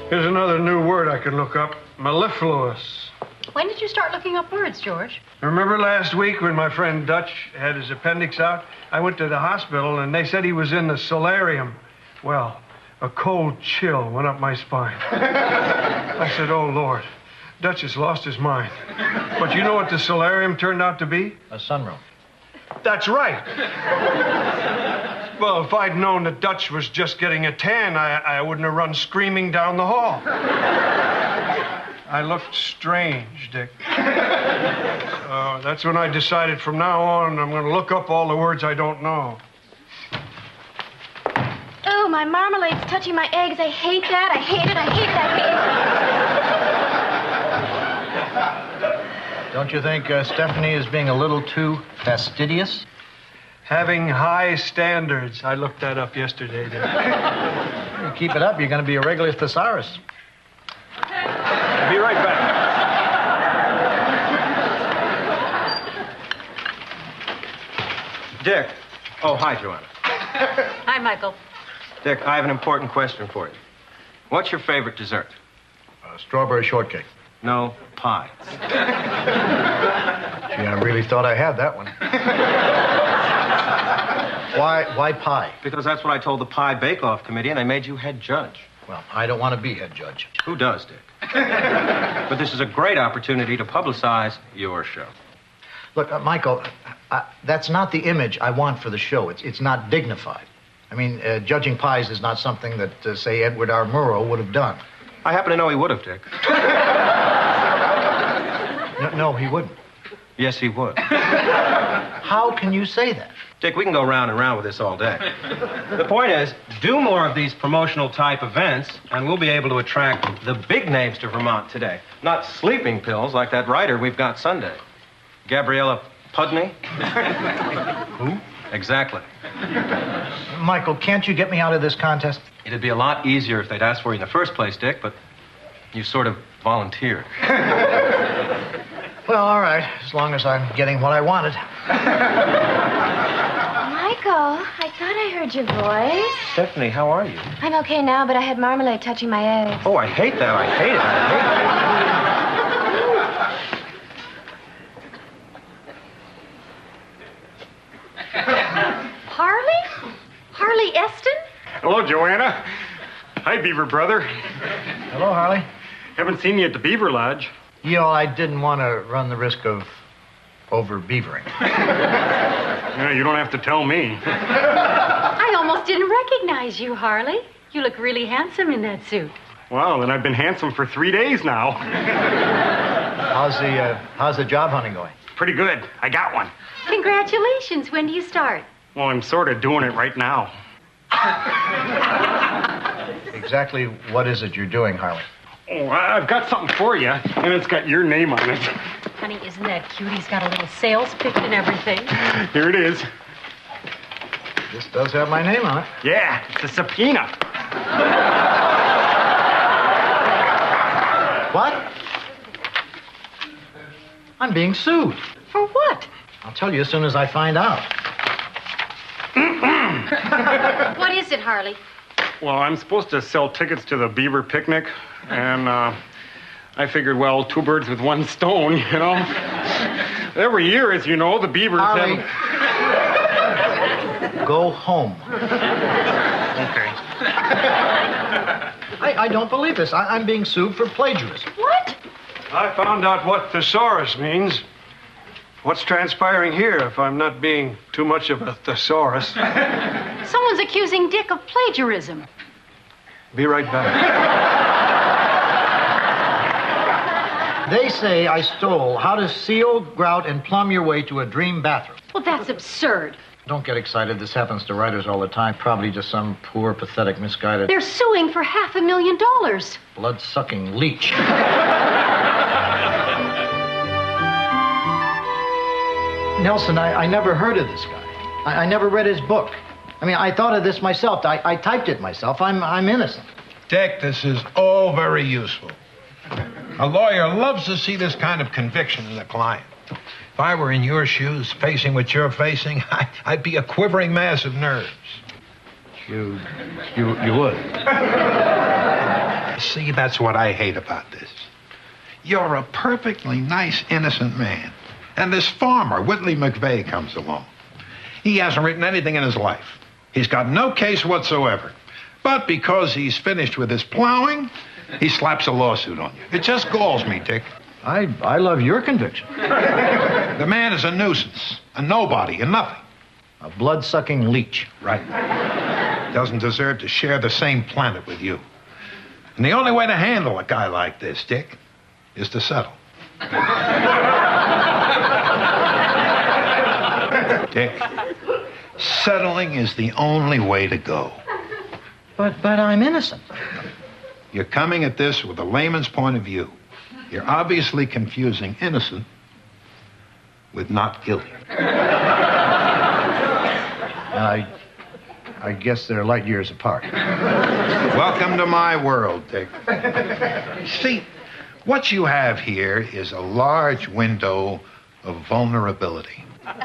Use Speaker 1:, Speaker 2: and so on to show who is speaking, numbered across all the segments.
Speaker 1: Here's another new word I can look up. Mellifluous.
Speaker 2: When did you start looking up words, George?
Speaker 1: Remember last week when my friend Dutch had his appendix out? I went to the hospital and they said he was in the solarium. Well, a cold chill went up my spine. I said, oh, Lord, Dutch has lost his mind. But you know what the solarium turned out to be?
Speaker 3: A sunroom.
Speaker 1: That's right. Well, if I'd known that Dutch was just getting a tan, I wouldn't have run screaming down the hall. I looked strange, Dick. That's when I decided from now on I'm going to look up all the words I don't know.
Speaker 4: Oh, my marmalade's touching my eggs. I hate that. I hate it. I hate that.
Speaker 3: Don't you think Stephanie is being a little too fastidious?
Speaker 1: Having high standards. I looked that up yesterday, Dick.
Speaker 3: You keep it up, you're going to be a regular thesaurus.
Speaker 1: I'll be right back.
Speaker 5: Dick. Oh, hi, Joanna.
Speaker 2: Hi, Michael.
Speaker 5: Dick, I have an important question for you. What's your favorite dessert?
Speaker 3: Strawberry shortcake.
Speaker 5: No, pie.
Speaker 3: Gee, I really thought I had that one. Why pie?
Speaker 5: Because that's what I told the Pie Bake-Off Committee, and I made you head judge.
Speaker 3: Well, I don't want to be head judge.
Speaker 5: Who does, Dick? But this is a great opportunity to publicize your show.
Speaker 3: Look, Michael, that's not the image I want for the show. It's not dignified. I mean, judging pies is not something that, say, Edward R. Murrow would have done.
Speaker 5: I happen to know he would have, Dick.
Speaker 3: No, he wouldn't.
Speaker 5: Yes, he would.
Speaker 3: How can you say that?
Speaker 5: Dick, we can go round and round with this all day. The point is, do more of these promotional type events, and we'll be able to attract the big names to Vermont today. Not sleeping pills like that writer we've got Sunday. Gabriella Pudney.
Speaker 3: Who?
Speaker 5: Exactly.
Speaker 3: Michael, can't you get me out of this contest?
Speaker 5: It'd be a lot easier if they'd asked for you in the first place, Dick, but you sort of volunteered.
Speaker 3: Well, all right, as long as I'm getting what I wanted.
Speaker 4: Michael, I thought I heard your voice.
Speaker 5: Stephanie, how are you?
Speaker 4: I'm okay now, but I had marmalade touching my eggs.
Speaker 5: Oh, I hate that. I hate it. I hate it.
Speaker 2: Harley? Harley Eston?
Speaker 6: Hello, Joanna. Hi, Beaver brother.
Speaker 3: Hello, Harley.
Speaker 6: Haven't seen you at the Beaver Lodge.
Speaker 3: You know, I didn't want to run the risk of over-beavering.
Speaker 6: Yeah, you don't have to tell me.
Speaker 2: I almost didn't recognize you, Harley. You look really handsome in that suit.
Speaker 6: Wow, then I've been handsome for 3 days now.
Speaker 3: How's the job hunting going?
Speaker 6: Pretty good. I got one.
Speaker 2: Congratulations. When do you start?
Speaker 6: Well, I'm sort of doing it right now.
Speaker 3: Exactly what is it you're doing, Harley?
Speaker 6: Oh, I've got something for you, and it's got your name on it.
Speaker 2: Honey, isn't that cute? He's got a little sales pitch and everything.
Speaker 6: Here it is.
Speaker 3: This does have my name on it.
Speaker 6: Yeah, it's a subpoena.
Speaker 3: What? I'm being sued.
Speaker 2: For what?
Speaker 3: I'll tell you as soon as I find out.
Speaker 2: What is it, Harley?
Speaker 6: Well, I'm supposed to sell tickets to the Beaver picnic, and I figured, well, 2 birds with 1 stone, you know. Every year, as you know, the beavers
Speaker 3: Harley,
Speaker 6: have...
Speaker 3: go home.
Speaker 6: Okay.
Speaker 3: I don't believe this. I'm being sued for plagiarism.
Speaker 2: What?
Speaker 1: I found out what thesaurus means. What's transpiring here if I'm not being too much of a thesaurus?
Speaker 2: Someone's accusing Dick of plagiarism.
Speaker 1: Be right back.
Speaker 3: They say I stole how to seal, grout, and plumb your way to a dream bathroom.
Speaker 2: Well, that's absurd.
Speaker 3: Don't get excited. This happens to writers all the time. Probably just some poor, pathetic, misguided,
Speaker 2: They're suing for $500,000.
Speaker 3: blood-sucking leech. Nelson, I never heard of this guy. I never read his book. I mean, I thought of this myself. I typed it myself. I'm innocent.
Speaker 7: Dick, this is all very useful. A lawyer loves to see this kind of conviction in the client. If I were in your shoes, facing what you're facing, I'd be a quivering mass of nerves.
Speaker 3: You would.
Speaker 7: See, that's what I hate about this. You're a perfectly nice, innocent man. And this farmer, Whitley McVeigh, comes along. He hasn't written anything in his life. He's got no case whatsoever. But because he's finished with his plowing, he slaps a lawsuit on you. It just galls me, Dick.
Speaker 3: I love your conviction.
Speaker 7: The man is a nuisance, a nobody, a nothing.
Speaker 3: A blood-sucking leech.
Speaker 7: Right. Doesn't deserve to share the same planet with you. And the only way to handle a guy like this, Dick, is to settle. Dick, settling is the only way to go.
Speaker 3: But I'm innocent.
Speaker 7: You're coming at this with a layman's point of view. You're obviously confusing innocent with not guilty.
Speaker 3: I guess they're light years apart.
Speaker 7: Welcome to my world, Dick. See, what you have here is a large window of vulnerability.
Speaker 3: And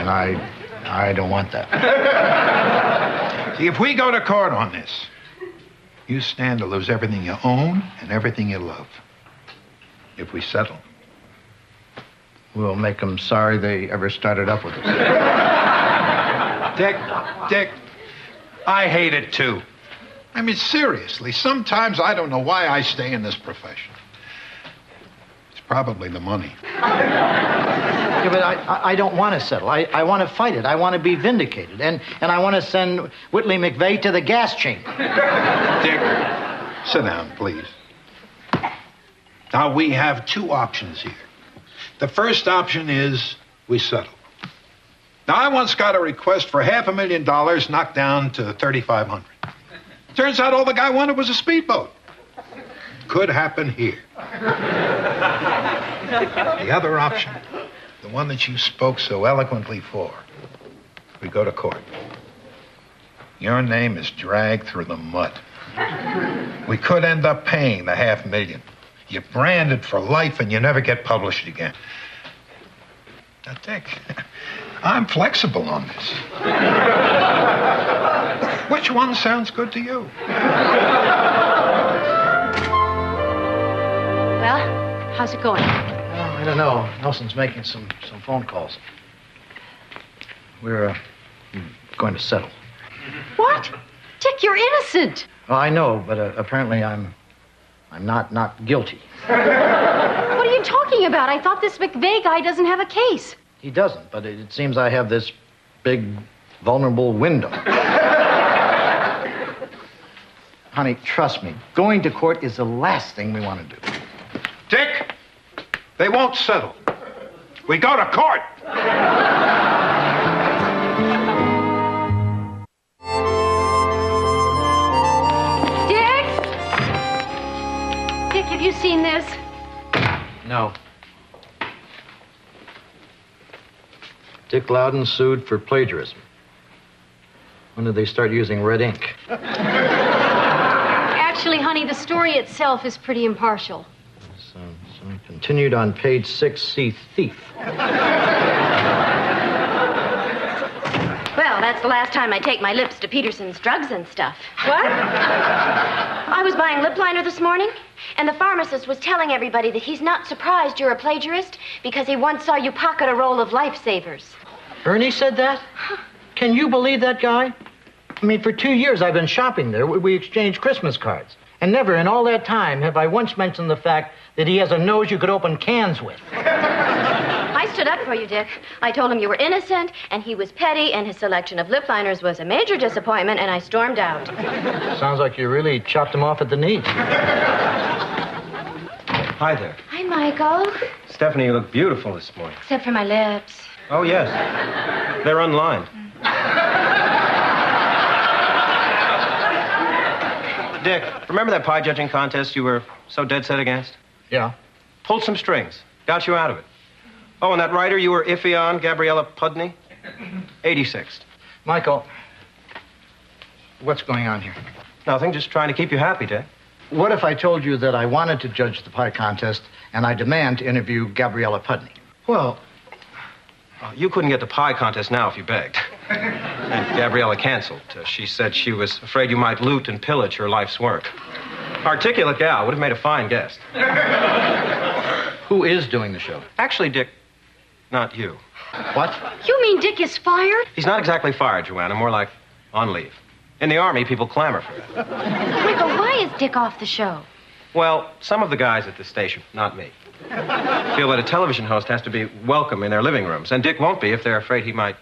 Speaker 3: I don't want that.
Speaker 7: See, if we go to court on this, you stand to lose everything you own and everything you love. If we settle.
Speaker 3: We'll make them sorry they ever started up with us.
Speaker 7: Dick, I hate it too. I mean, seriously, sometimes I don't know why I stay in this profession. It's probably the money.
Speaker 3: Yeah, but I don't want to settle. I want to fight it. I want to be vindicated. And I want to send Whitley McVeigh to the gas chamber.
Speaker 7: Dick, sit down, please. Now, we have two options here. The first option is we settle. Now, I once got a request for $500,000 knocked down to $3,500. Turns out all the guy wanted was a speedboat. Could happen here. The other option, the one that you spoke so eloquently for, we go to court. Your name is dragged through the mud. We could end up paying the $500,000. You're branded for life and you never get published again. Now, Dick, I'm flexible on this. Which one sounds good to you?
Speaker 2: Well, how's it going?
Speaker 3: Well, I don't know. Nelson's making some phone calls. We're going to settle.
Speaker 2: What? Dick, you're innocent.
Speaker 3: Well, I know, but apparently I'm not guilty.
Speaker 2: What are you talking about? I thought this McVeigh guy doesn't have a case.
Speaker 3: He doesn't, but it seems I have this big, vulnerable window. Honey, trust me, going to court is the last thing we want to do.
Speaker 7: Dick, they won't settle. We go to court.
Speaker 2: Dick, have you seen this?
Speaker 3: No. Dick Loudon sued for plagiarism. When did they start using red ink?
Speaker 2: Actually, honey, the story itself is pretty impartial.
Speaker 3: So continued on page 6, see thief.
Speaker 4: Well, that's the last time I take my lips to Peterson's drugs and stuff.
Speaker 2: What?
Speaker 4: I was buying lip liner this morning, and the pharmacist was telling everybody that he's not surprised you're a plagiarist because he once saw you pocket a roll of lifesavers.
Speaker 3: Ernie said that? Can you believe that guy? I mean, for 2 years I've been shopping there. We exchanged Christmas cards. And never in all that time have I once mentioned the fact that he has a nose you could open cans with.
Speaker 4: I stood up for you, Dick. I told him you were innocent, and he was petty, and his selection of lip liners was a major disappointment, and I stormed out.
Speaker 3: Sounds like you really chopped him off at the knees.
Speaker 5: Hi there.
Speaker 4: Hi, Michael.
Speaker 5: Stephanie, you look beautiful this morning.
Speaker 4: Except for my lips.
Speaker 5: Oh, yes. They're unlined. Dick, remember that pie judging contest you were so dead set against?
Speaker 3: Yeah.
Speaker 5: Pulled some strings. Got you out of it. Oh, and that writer you were iffy on, Gabriella Pudney? 86th.
Speaker 3: Michael, what's going on here?
Speaker 5: Nothing, just trying to keep you happy, Dick.
Speaker 3: What if I told you that I wanted to judge the pie contest and I demand to interview Gabriella Pudney?
Speaker 5: Well, you couldn't get the pie contest now if you begged. And Gabriella canceled. She said she was afraid you might loot and pillage her life's work. Articulate gal, would have made a fine guest.
Speaker 3: Who is doing the show?
Speaker 5: Actually, Dick, not you.
Speaker 3: What?
Speaker 2: You mean Dick is fired?
Speaker 5: He's not exactly fired, Joanna, more like on leave. In the Army, people clamor for that.
Speaker 4: Michael, why is Dick off the show?
Speaker 5: Well, some of the guys at the station, not me, feel that a television host has to be welcome in their living rooms, and Dick won't be if they're afraid he might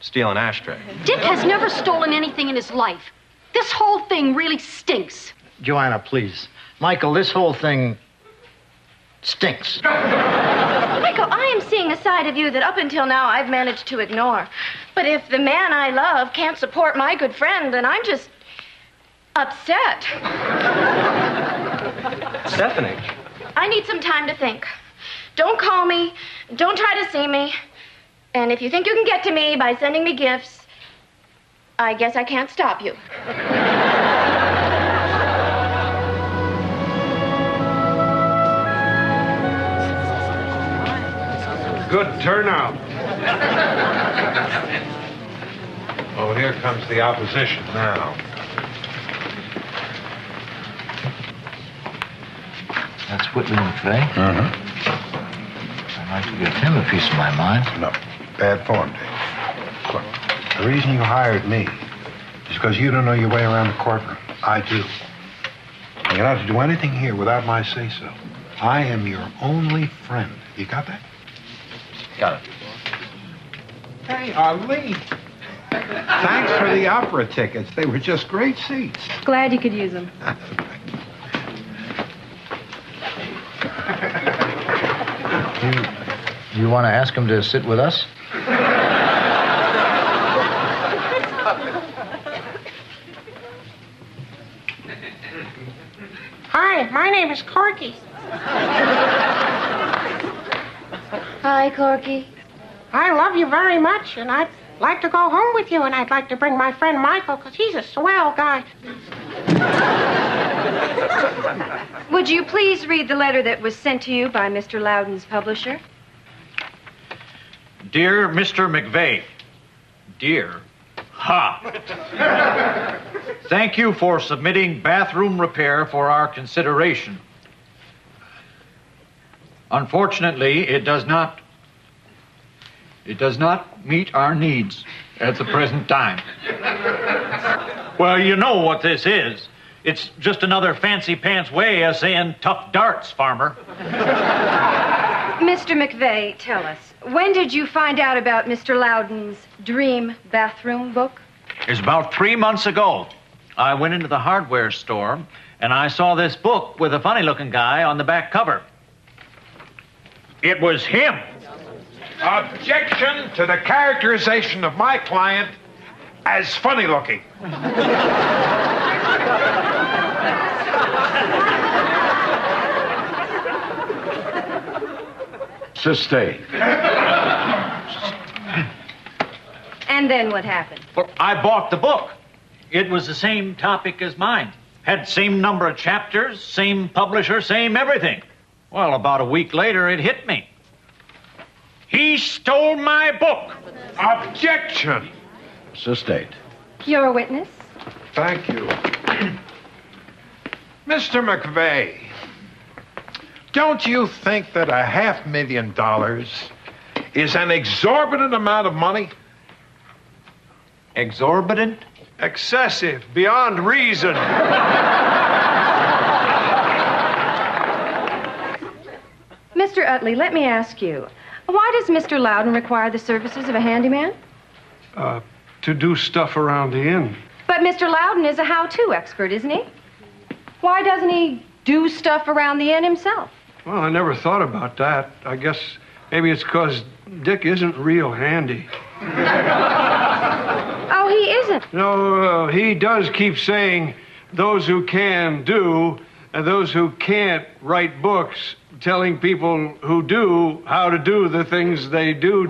Speaker 5: steal an ashtray.
Speaker 2: Dick has never stolen anything in his life. This whole thing really stinks.
Speaker 3: Joanna, please. Michael, this whole thing stinks.
Speaker 4: Michael, I am seeing a side of you that up until now I've managed to ignore. But if the man I love can't support my good friend, then I'm just upset.
Speaker 5: Stephanie.
Speaker 4: I need some time to think. Don't call me. Don't try to see me. And if you think you can get to me by sending me gifts, I guess I can't stop you.
Speaker 1: Good turnout.
Speaker 7: Oh, here comes the opposition now.
Speaker 3: That's Whitley McVeigh. I'd like to give him a piece of my mind.
Speaker 7: No, bad form, Dave. Look, the reason you hired me is because you don't know your way around the courtroom. I do. And you're not to do anything here without my say-so. I am your only friend. You got that?
Speaker 3: Got it.
Speaker 7: Hey, Arlene. Thanks for the opera tickets. They were just great seats.
Speaker 8: Glad you could use them.
Speaker 3: You want to ask him to sit with us?
Speaker 8: Hi, my name is Corky.
Speaker 4: Hi, Corky.
Speaker 8: I love you very much, and I'd like to go home with you, and I'd like to bring my friend Michael, because he's a swell guy.
Speaker 9: Would you please read the letter that was sent to you by Mr. Loudon's publisher?
Speaker 10: Dear Mr. McVeigh, dear, thank you for submitting bathroom repair for our consideration. Unfortunately, it does not meet our needs at the present time. Well, you know what this is. It's just another fancy pants way of saying tough darts, farmer.
Speaker 9: Mr. McVeigh, tell us, when did you find out about Mr. Loudon's dream bathroom book?
Speaker 10: It's about 3 months ago. I went into the hardware store, and I saw this book with a funny-looking guy on the back cover. It was him.
Speaker 7: Objection to the characterization of my client as funny-looking. Sustained.
Speaker 9: And then what happened?
Speaker 10: Well, I bought the book. It was the same topic as mine. Had same number of chapters, same publisher, same everything. Well, about a week later, it hit me. He stole my book.
Speaker 7: Objection. Sustained.
Speaker 9: You're a witness?
Speaker 7: Thank you. Mr. McVeigh, don't you think that $500,000 is an exorbitant amount of money?
Speaker 10: Exorbitant?
Speaker 1: Excessive, beyond reason.
Speaker 9: Mr. Utley, let me ask you, why does Mr. Loudon require the services of a handyman?
Speaker 1: To do stuff around the inn.
Speaker 9: But Mr. Loudon is a how-to expert, isn't he? Why doesn't he do stuff around the inn himself?
Speaker 1: Well, I never thought about that. I guess maybe it's because Dick isn't real handy.
Speaker 9: Oh, he isn't.
Speaker 1: No, he does keep saying those who can do, and those who can't write books telling people who do how to do the things they do.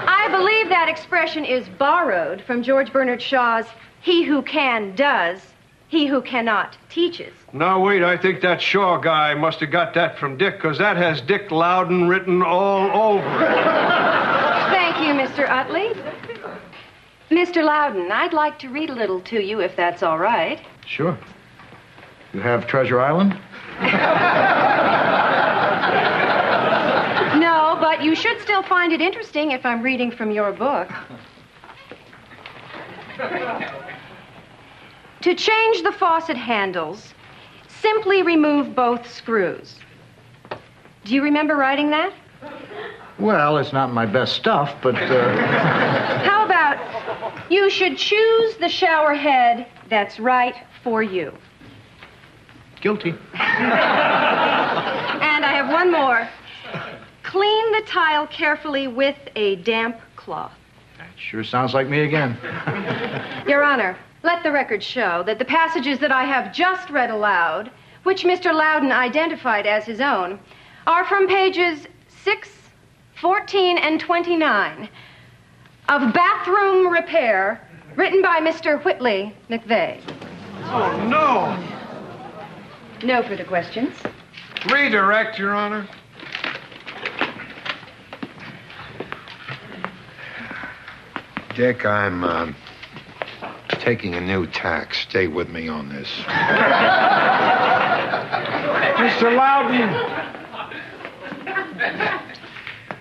Speaker 9: I believe that expression is borrowed from George Bernard Shaw's "He who can does, he who cannot teaches."
Speaker 1: Now, wait, I think that Shaw guy must have got that from Dick, because that has Dick Loudon written all over it.
Speaker 9: Thank Mr. Utley? Mr. Loudon, I'd like to read a little to you, if that's all right.
Speaker 3: Sure. You have Treasure Island?
Speaker 9: No, but you should still find it interesting if I'm reading from your book. To change the faucet handles, simply remove both screws. Do you remember writing that?
Speaker 3: Well, it's not my best stuff, but...
Speaker 9: How about you should choose the shower head that's right for you?
Speaker 3: Guilty.
Speaker 9: And I have one more. Clean the tile carefully with a damp cloth.
Speaker 3: That sure sounds like me again.
Speaker 9: Your Honor, let the record show that the passages that I have just read aloud, which Mr. Loudon identified as his own, are from pages 6, 14, and 29 of Bathroom Repair, written by Mr. Whitley McVeigh.
Speaker 1: Oh, no.
Speaker 9: No further questions.
Speaker 1: Redirect, Your Honor.
Speaker 7: Dick, I'm taking a new tack. Stay with me on this.
Speaker 1: Mr. Loudon.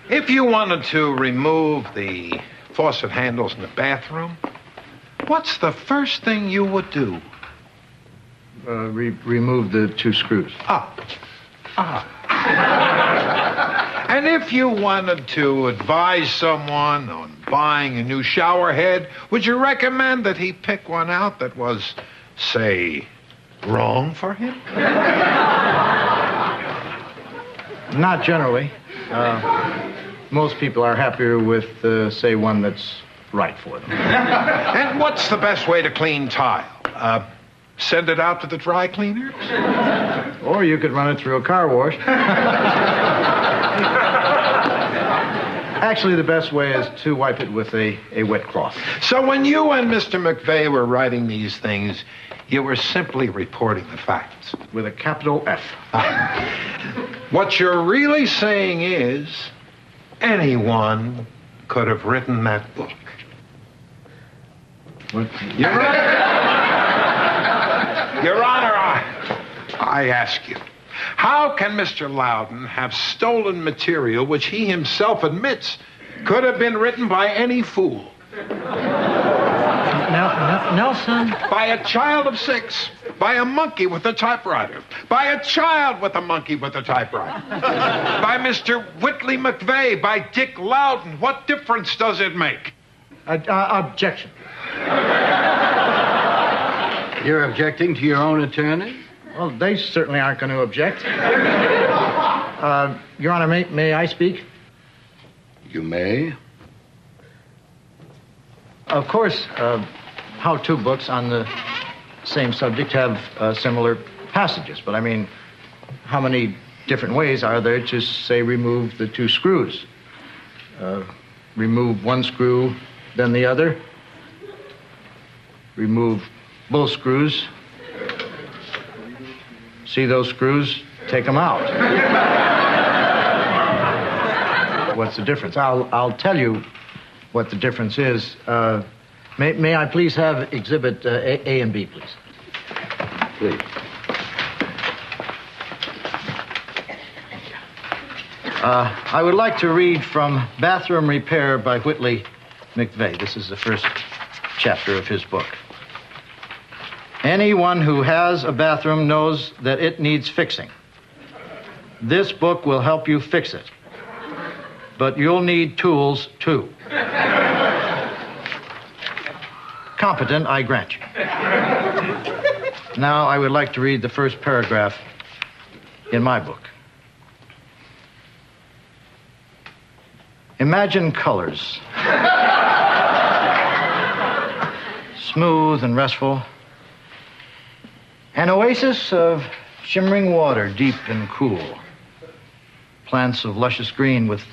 Speaker 7: If you wanted to remove the faucet handles in the bathroom, what's the first thing you would do?
Speaker 3: Remove the 2 screws.
Speaker 7: And if you wanted to advise someone on buying a new shower head, would you recommend that he pick one out that was, say, wrong for him?
Speaker 3: Not generally. Most people are happier with, say, one that's right for them.
Speaker 7: And what's the best way to clean tile? Send it out to the dry cleaners?
Speaker 3: Or you could run it through a car wash. Actually, the best way is to wipe it with a wet cloth.
Speaker 7: So when you and Mr. McVeigh were writing these things, you were simply reporting the facts.
Speaker 3: With a capital F.
Speaker 7: What you're really saying is anyone could have written that book.
Speaker 3: What?
Speaker 7: Your Honor, I ask you, how can Mr. Loudon have stolen material which he himself admits could have been written by any fool?
Speaker 3: Nelson.
Speaker 7: By a child of 6. By a monkey with a typewriter. By a child with a monkey with a typewriter. By Mr. Whitley McVeigh. By Dick Loudon. What difference does it make?
Speaker 3: Objection.
Speaker 11: You're objecting to your own attorney?
Speaker 3: Well, they certainly aren't going to object. Your Honor, may I speak?
Speaker 11: You may.
Speaker 3: Of course, how-to books on the same subject have similar passages. But, I mean, how many different ways are there to, say, remove the 2 screws? Remove one screw, then the other. Remove both screws. See those screws? Take them out. What's the difference? I'll tell you what the difference is. May I please have Exhibit A and B, please?
Speaker 11: Please.
Speaker 3: I would like to read from Bathroom Repair by Whitley McVeigh. This is the first chapter of his book. Anyone who has a bathroom knows that it needs fixing. This book will help you fix it. But you'll need tools, too. Competent, I grant you. Now, I would like to read the first paragraph in my book. Imagine colors. Smooth and restful. An oasis of shimmering water, deep and cool. Plants of luscious green with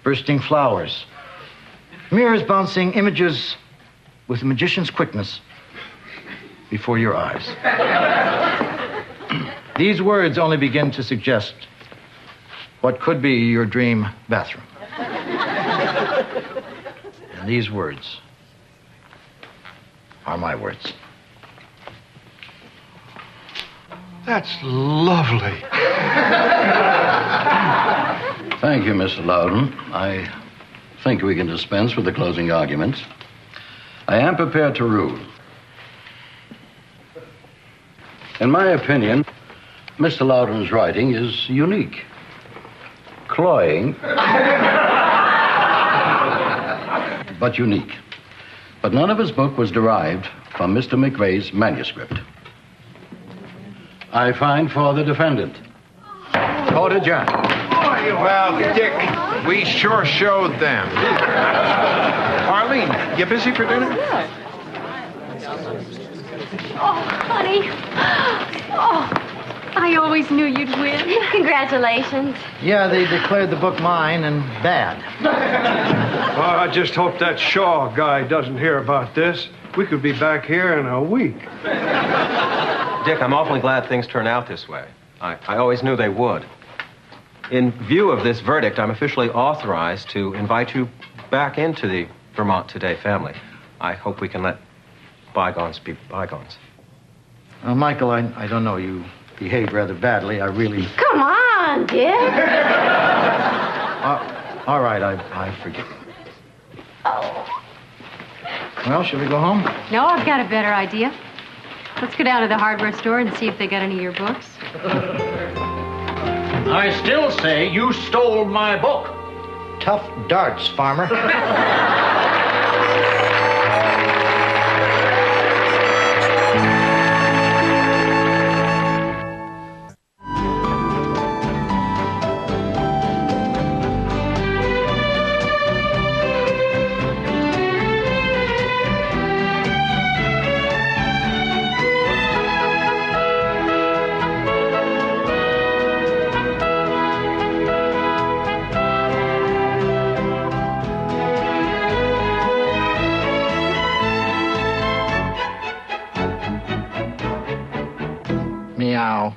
Speaker 3: bursting flowers. Mirrors bouncing images with a magician's quickness before your eyes. These words only begin to suggest what could be your dream bathroom. And these words are my words.
Speaker 1: That's lovely.
Speaker 11: Thank you, Mr. Loudon. I think we can dispense with the closing arguments. I am prepared to rule. In my opinion, Mr. Loudon's writing is unique. Cloying, but unique. But none of his book was derived from Mr. McVeigh's manuscript. I find for the defendant. Court adjourned.
Speaker 7: Well, Dick, we sure showed them. Arlene, you busy for dinner?
Speaker 2: Oh, honey. Oh, I always knew you'd win.
Speaker 4: Congratulations.
Speaker 3: Yeah, they declared the book mine and bad.
Speaker 1: Oh, I just hope that Shaw guy doesn't hear about this. We could be back here in a week.
Speaker 5: Dick, I'm awfully glad things turned out this way. I always knew they would. In view of this verdict, I'm officially authorized to invite you back into the Vermont Today family. I hope we can let bygones be bygones.
Speaker 3: Michael, I don't know. You behaved rather badly. I really...
Speaker 4: Come on, Dick.
Speaker 3: All right, I forgive you.
Speaker 4: Oh.
Speaker 3: Well, shall we go home?
Speaker 2: No, I've got a better idea. Let's go down to the hardware store and see if they got any of your books.
Speaker 10: I still say you stole my book.
Speaker 3: Tough darts, farmer. Meow.